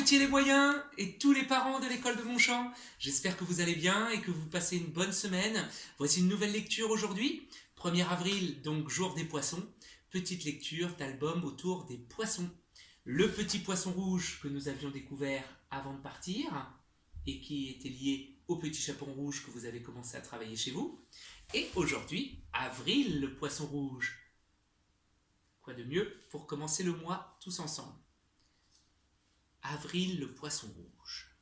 petits et les moyens et tous les parents de l'école de Montchamp. J'espère que vous allez bien et que vous passez une bonne semaine. Voici une nouvelle lecture aujourd'hui. 1er avril, donc jour des poissons. Petite lecture d'album autour des poissons. Le petit poisson rouge que nous avions découvert avant de partir et qui était lié au petit chaperon rouge que vous avez commencé à travailler chez vous. Et aujourd'hui, Avril, le poisson rouge. Quoi de mieux pour commencer le mois tous ensemble? Avril, le poisson rouge.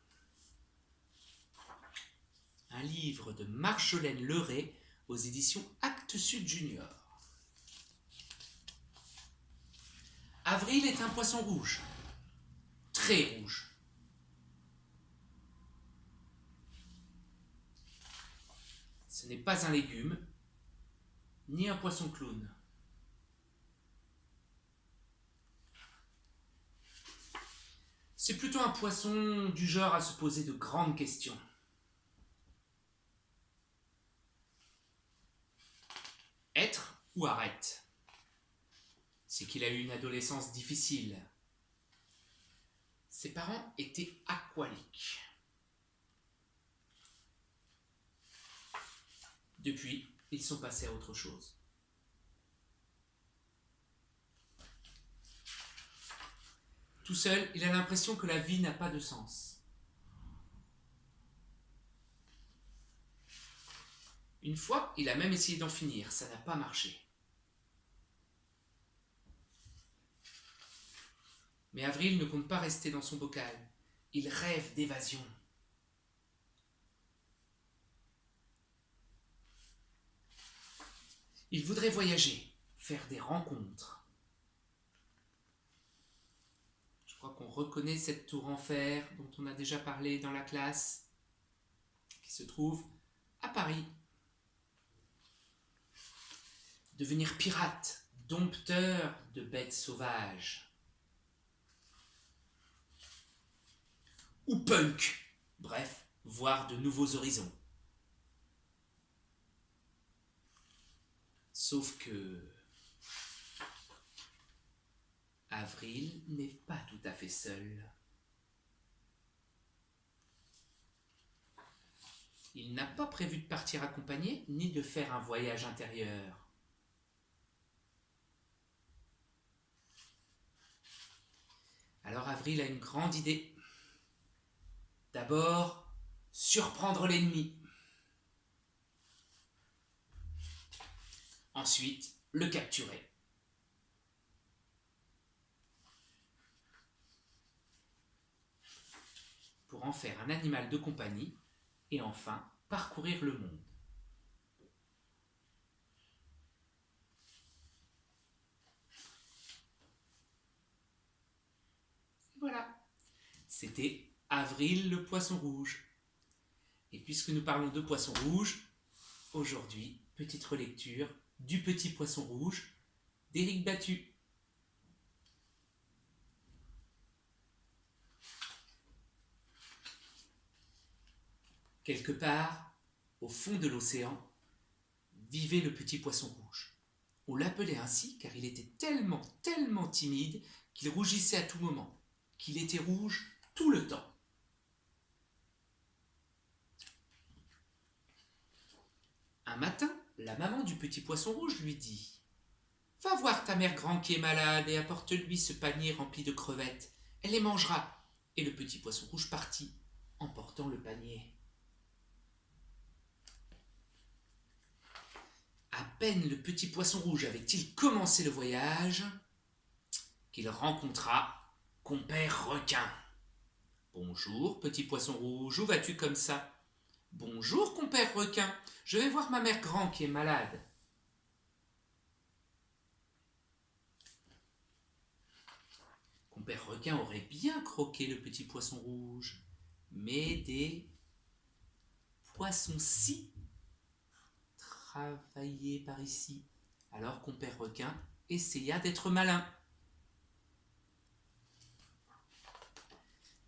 Un livre de Marjolaine Leray aux éditions Actes Sud Junior. Avril est un poisson rouge, très rouge. Ce n'est pas un légume, ni un poisson clown. C'est plutôt un poisson du genre à se poser de grandes questions. Être ou arrête? C'est qu'il a eu une adolescence difficile. Ses parents étaient aqualiques. Depuis, ils sont passés à autre chose. Tout seul, il a l'impression que la vie n'a pas de sens. Une fois, il a même essayé d'en finir, ça n'a pas marché. Mais Avril ne compte pas rester dans son bocal. Il rêve d'évasion. Il voudrait voyager, faire des rencontres. Je crois qu'on reconnaît cette tour en fer dont on a déjà parlé dans la classe, qui se trouve à Paris. Devenir pirate, dompteur de bêtes sauvages. Ou punk, bref, voir de nouveaux horizons. Sauf que Avril n'est pas tout à fait seul. Il n'a pas prévu de partir accompagné ni de faire un voyage intérieur. Alors Avril a une grande idée. D'abord, surprendre l'ennemi. Ensuite, le capturer. Pour en faire un animal de compagnie et enfin parcourir le monde. Voilà, c'était Avril le poisson rouge. Et puisque nous parlons de poisson rouge, aujourd'hui, petite relecture du petit poisson rouge d'Éric Battu. Quelque part, au fond de l'océan, vivait le petit poisson rouge. On l'appelait ainsi car il était tellement timide qu'il rougissait à tout moment, qu'il était rouge tout le temps. Un matin, la maman du petit poisson rouge lui dit « Va voir ta mère grand qui est malade et apporte-lui ce panier rempli de crevettes. Elle les mangera. » Et le petit poisson rouge partit, emportant le panier. À peine le petit poisson rouge avait-il commencé le voyage qu'il rencontra compère requin. « Bonjour, petit poisson rouge, où vas-tu comme ça ?»« Bonjour, compère requin, je vais voir ma mère grand qui est malade. » Compère requin aurait bien croqué le petit poisson rouge, mais des poissons-ci travaillaient par ici. Alors compère requin essaya d'être malin.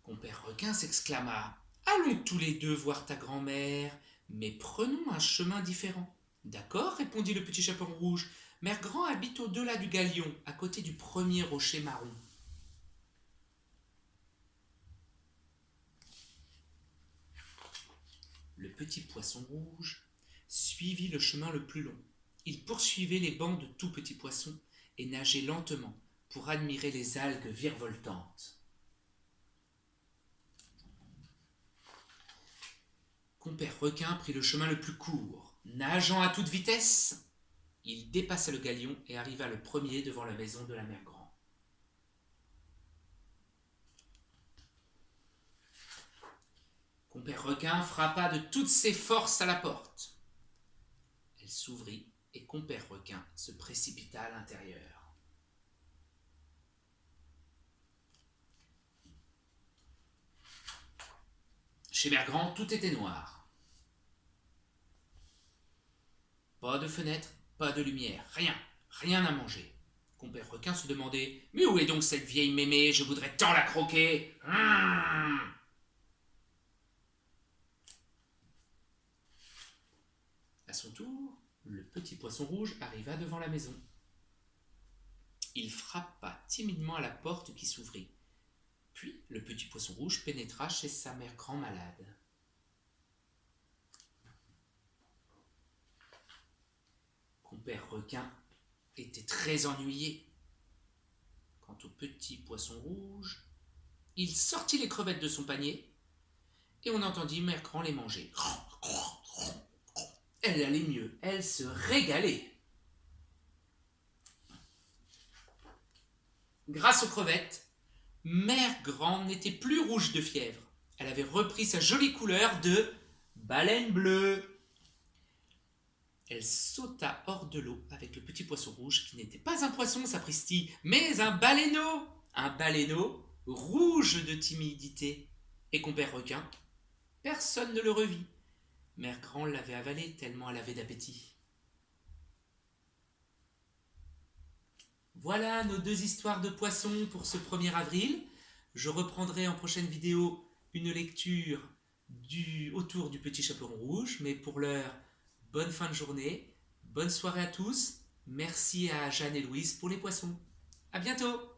Compère requin s'exclama « Allons tous les deux voir ta grand-mère, mais prenons un chemin différent. »« D'accord, répondit le petit chaperon rouge. Mère grand habite au-delà du galion, à côté du premier rocher marron. » Le petit poisson rouge suivit le chemin le plus long. Il poursuivait les bancs de tout petits poissons et nageait lentement pour admirer les algues virevoltantes. Compère Requin prit le chemin le plus court. Nageant à toute vitesse, il dépassa le galion et arriva le premier devant la maison de la mère Grand. Compère Requin frappa de toutes ses forces à la porte. Elle s'ouvrit et Compère Requin se précipita à l'intérieur. Chez Mère Grand, tout était noir. Pas de fenêtre, pas de lumière, rien à manger. Compère Requin se demandait « Mais où est donc cette vieille mémé? Je voudrais tant la croquer !» À son tour, le petit poisson rouge arriva devant la maison. Il frappa timidement à la porte qui s'ouvrit. Puis le petit poisson rouge pénétra chez sa mère Grand malade. Compère Requin était très ennuyé. Quant au petit poisson rouge, il sortit les crevettes de son panier et on entendit Mère Grand les manger. Elle allait mieux, elle se régalait. Grâce aux crevettes, Mère Grand n'était plus rouge de fièvre. Elle avait repris sa jolie couleur de baleine bleue. Elle sauta hors de l'eau avec le petit poisson rouge qui n'était pas un poisson, sapristi, mais un baleineau. Un baleineau rouge de timidité. Et Compère Requin, personne ne le revit. Mère Grand l'avait avalé tellement elle avait d'appétit. Voilà nos 2 histoires de poissons pour ce 1er avril. Je reprendrai en prochaine vidéo une lecture autour du petit chaperon rouge. Mais pour l'heure, bonne fin de journée, bonne soirée à tous. Merci à Jeanne et Louise pour les poissons. À bientôt!